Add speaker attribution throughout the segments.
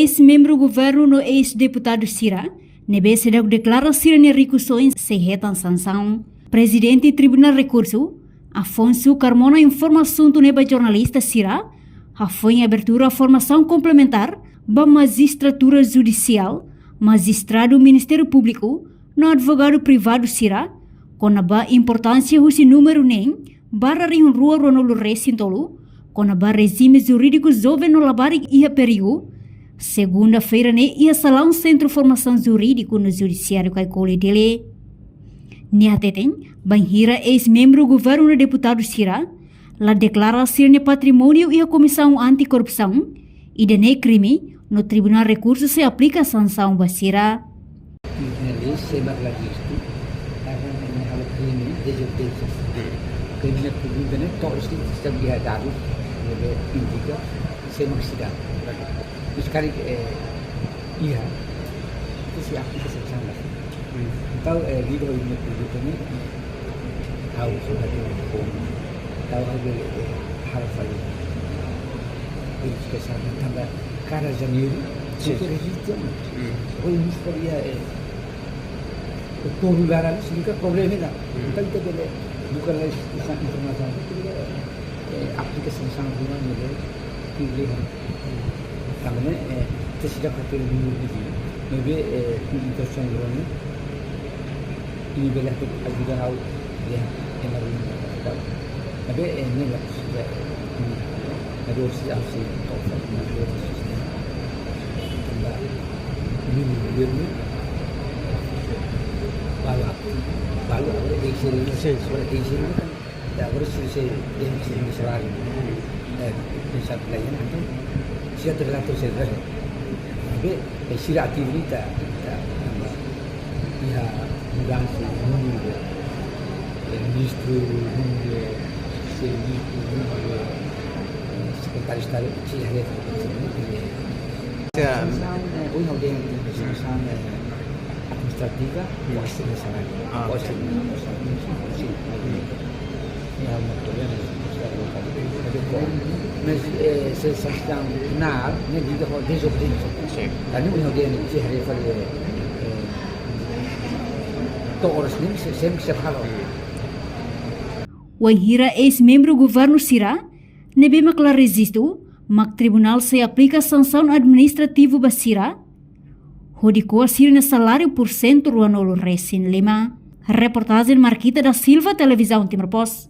Speaker 1: ex-membro governo no ex-deputado Sira, nebe sedang deklarasi ne recussões sehetan sanção. Presidente Tribunal Recurso, Afonso Carmona informação do neba jornalista Sira, foi em abertura a formação complementar da magistratura judicial, magistrado Ministério Público, no advogado privado Sira, com a importância o número nem, barra riun rua ronolo recintolo, com a regime jurídico jovem no labari ia perigo. Segunda-feira ne ia salão centro formação jurídico no judiciário caicole dele. Niateten, banhira ex-membro governo deputado Sira, la declaração de patrimônio e a comissão anticorrupção, e de ne crime, no Tribunal Recurso se aplica a sanção basira.
Speaker 2: Criminal público todos estão ligados indica sem maxilar. Sekarang iya itu si aplikasi sana. Tahu di bawah ini público ini tahu sudah dihukum, tahu ada hal hal ini kesana tambah cara janeiro itu resisten. Oh ini seperti todo lugar ali sehingga problemnya tak. Kita boleh bukan lagi informasi itu aplikasi sana punya ni pilihan. Karena tidak kata dulu ini, maybe intention ini, ini boleh tu ajudan awal dia yang baru ini, tapi ini lah sudah ada opsi opsi top ada tambah ini baru ada isi ini kan, dah harus selesai yang isi selagi, misal lain itu. Sia tergantung saja. Tapi sila aktivitas ya mudança número ministro número secretário de Estado tinha hoje alguém sanção administrativa pode ser necessário pode ser é uma problema mas se sanção na medida de desobediência tadi kemudian si hari pada toros ni sempre se fala
Speaker 1: Wanhira ex-membro governo Sira, nebe makla resisto, mak tribunal se aplica sanção administrativo basira, hodiko asir na salário por cento ruanolo resin lima. Reportagem Marquita da Silva, Televisão Timor Post.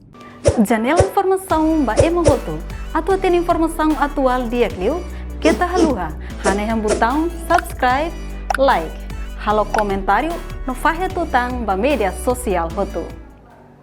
Speaker 3: Janela informação ba emohoto. Atua tem informação atual dia kliu. Kita haluha. Haneham botão subscribe, like. Halo comentário no fahe tutang ba media sosial hotu.